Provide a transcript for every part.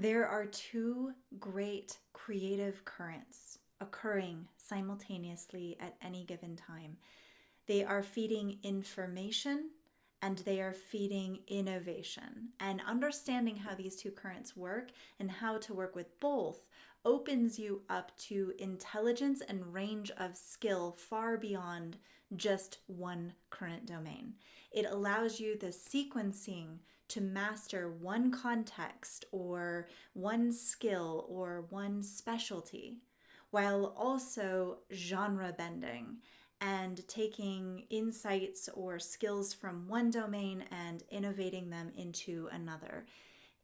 There are two great creative currents occurring simultaneously at any given time. They are feeding information and they are feeding innovation. And understanding how these two currents work and how to work with both opens you up to intelligence and range of skill far beyond just one current domain. It allows you the sequencing to master one context or one skill or one specialty, while also genre bending and taking insights or skills from one domain and innovating them into another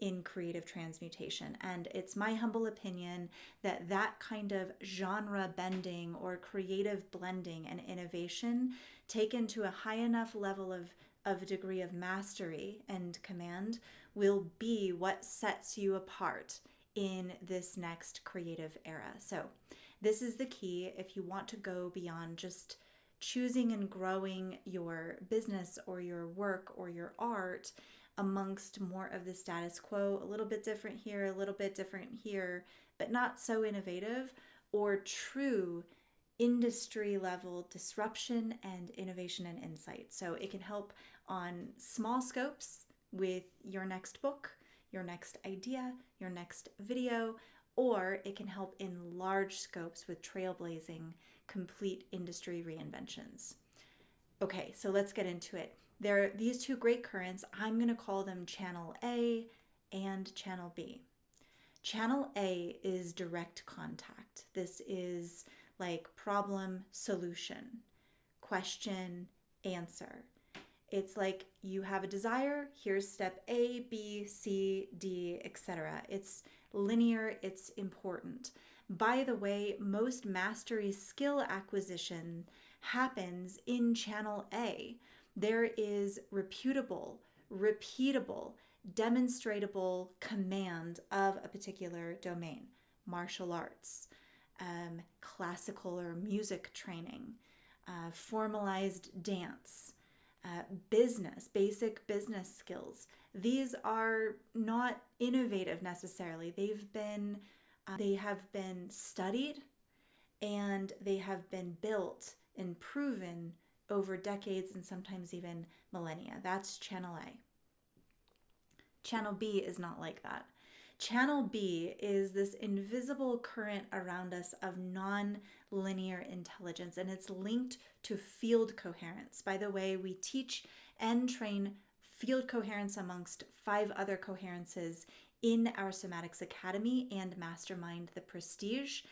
in creative transmutation. And it's my humble opinion that that kind of genre bending or creative blending and innovation taken to a high enough level of degree of mastery and command will be what sets you apart in this next creative era. So this is the key if you want to go beyond just choosing and growing your business or your work or your art amongst more of the status quo, a little bit different here, a little bit different here, but not so innovative, or true industry level disruption and innovation and insight. So it can help on small scopes with your next book, your next idea, your next video, or it can help in large scopes with trailblazing complete industry reinventions. Okay, so let's get into it. There are these two great currents. I'm going to call them Channel A and Channel B. Channel A is direct contact. This is like problem, solution, question, answer. It's like you have a desire, here's step A, B, C, D, etc. It's linear, it's important. By the way, most mastery skill acquisition happens in Channel A. There is reputable, repeatable, demonstratable command of a particular domain. Martial arts, classical or music training, formalized dance, business, basic business skills. These are not innovative necessarily. They have been studied and they have been built and proven over decades and sometimes even millennia. That's Channel A. Channel B is not like that. Channel B is this invisible current around us of non-linear intelligence, and it's linked to field coherence. By the way, we teach and train field coherence amongst 5 other coherences in our Somatics Academy and Mastermind the Prestige.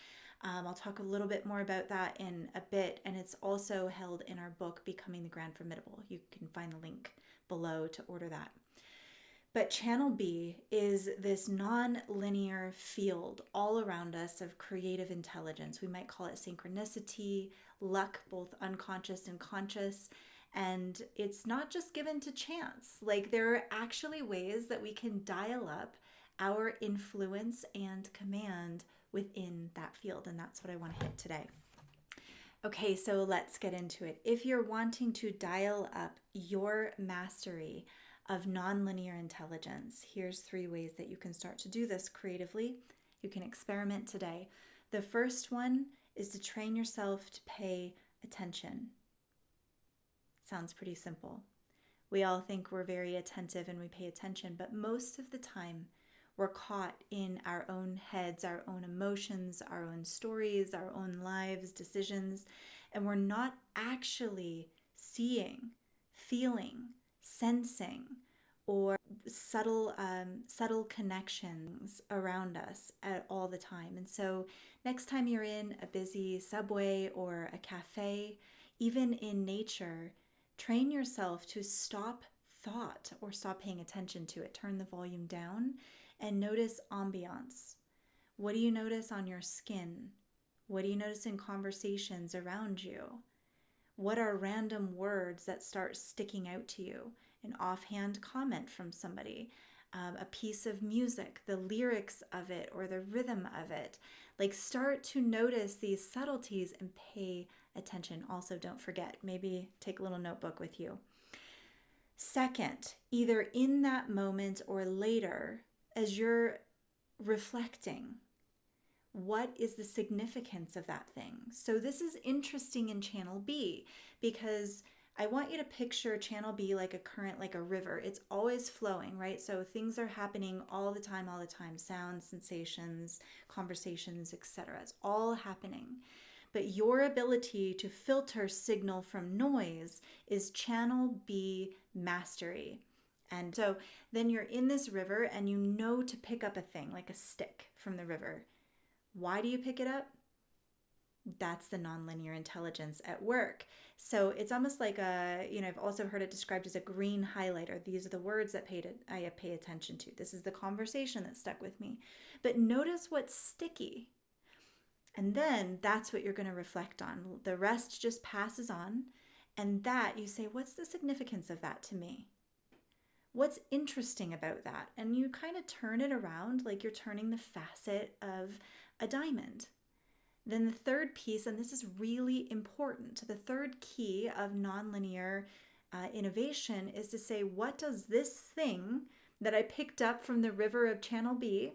I'll talk a little bit more about that in a bit, and it's also held in our book, Becoming the Grand Formidable. You can find the link below to order that. But Channel B is this non-linear field all around us of creative intelligence. We might call it synchronicity, luck, both unconscious and conscious. And it's not just given to chance. Like, there are actually ways that we can dial up our influence and command within that field. And that's what I want to hit today. Okay, so let's get into it. If you're wanting to dial up your mastery of nonlinear intelligence, here's 3 ways that you can start to do this creatively. You can experiment today. The first one is to train yourself to pay attention. Sounds pretty simple. We all think we're very attentive and we pay attention, but most of the time we're caught in our own heads, our own emotions, our own stories, our own lives, decisions, and we're not actually seeing, feeling, sensing, or subtle connections around us at all the time. And so next time you're in a busy subway or a cafe, even in nature, train yourself to stop thought or stop paying attention to it. Turn the volume down and notice ambiance. What do you notice on your skin? What do you notice in conversations around you? What are random words that start sticking out to you? An offhand comment from somebody, a piece of music, the lyrics of it or the rhythm of it. Like, start to notice these subtleties and pay attention. Also, don't forget, maybe take a little notebook with you. Second, either in that moment or later, as you're reflecting. What is the significance of that thing? So this is interesting in channel B because I want you to picture channel B like a current, like a river. It's always flowing, right? So things are happening all the time, sounds, sensations, conversations, etc. It's all happening. But your ability to filter signal from noise is channel B mastery. And so then you're in this river and you know to pick up a thing like a stick from the river. Why do you pick it up? That's the nonlinear intelligence at work. So it's almost like I've also heard it described as a green highlighter. These are the words that I pay attention to. This is the conversation that stuck with me. But notice what's sticky. And then that's what you're going to reflect on. The rest just passes on. And that you say, what's the significance of that to me? What's interesting about that? And you kind of turn it around like you're turning the facet of a diamond. Then the third piece, and this is really important, the third key of nonlinear innovation is to say, what does this thing that I picked up from the river of channel B,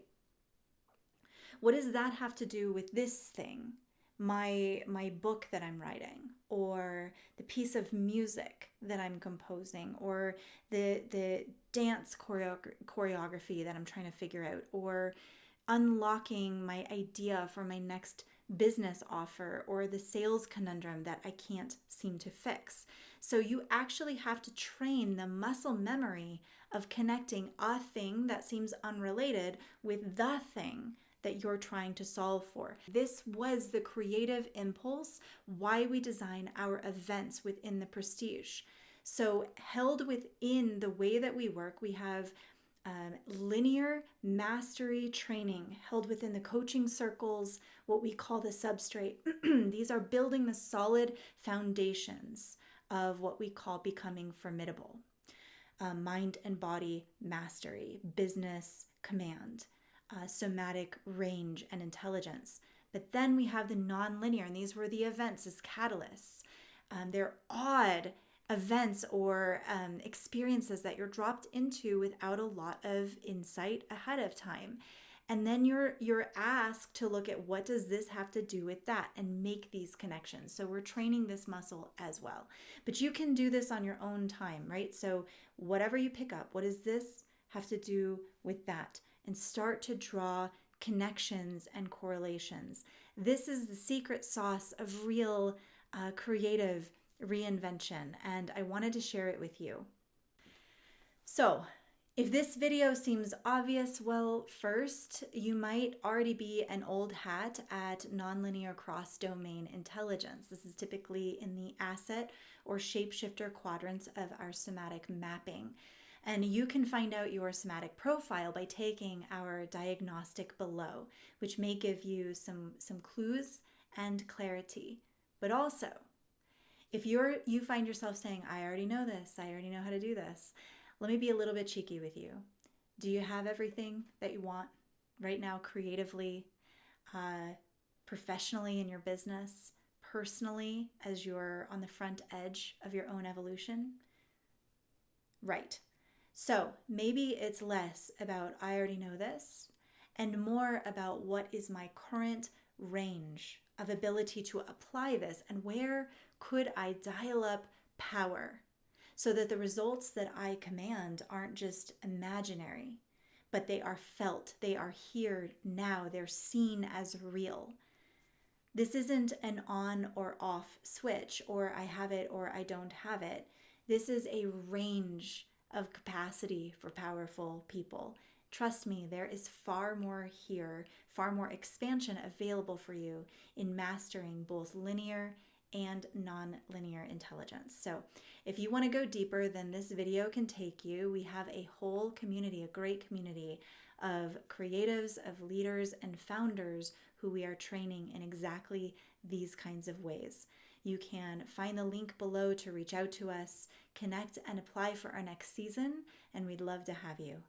what does that have to do with this thing, my book that I'm writing, or the piece of music that I'm composing, or the dance choreography that I'm trying to figure out, or unlocking my idea for my next business offer, or the sales conundrum that I can't seem to fix. So you actually have to train the muscle memory of connecting a thing that seems unrelated with the thing that you're trying to solve for. This was the creative impulse why we design our events within the Prestige. So held within the way that we work, we have linear mastery training held within the coaching circles, what we call the substrate. These are building the solid foundations of what we call becoming formidable. Mind and body mastery, business command, somatic range and intelligence. But then we have the non-linear, and these were the events as catalysts. They're odd events or experiences that you're dropped into without a lot of insight ahead of time. And then you're asked to look at what does this have to do with that and make these connections. So we're training this muscle as well. But you can do this on your own time, right? So whatever you pick up, what does this have to do with that? And start to draw connections and correlations. This is the secret sauce of real creative reinvention, and I wanted to share it with you. So if this video seems obvious, well, first, you might already be an old hat at nonlinear cross-domain intelligence. This is typically in the asset or shapeshifter quadrants of our somatic mapping. And you can find out your somatic profile by taking our diagnostic below, which may give you some clues and clarity. But also, if you find yourself saying, I already know this, I already know how to do this, let me be a little bit cheeky with you. Do you have everything that you want right now creatively, professionally in your business, personally as you're on the front edge of your own evolution? Right. So maybe it's less about I already know this and more about what is my current range of ability to apply this and where could I dial up power so that the results that I command aren't just imaginary, but they are felt, they are here now, they're seen as real. This isn't an on or off switch, or I have it or I don't have it. This is a range of capacity for powerful people. Trust me, there is far more here, far more expansion available for you in mastering both linear and non-linear intelligence. So if you want to go deeper than this video can take you, we have a whole community, a great community of creatives, of leaders, and founders who we are training in exactly these kinds of ways. You can find the link below to reach out to us, connect, and apply for our next season, and we'd love to have you.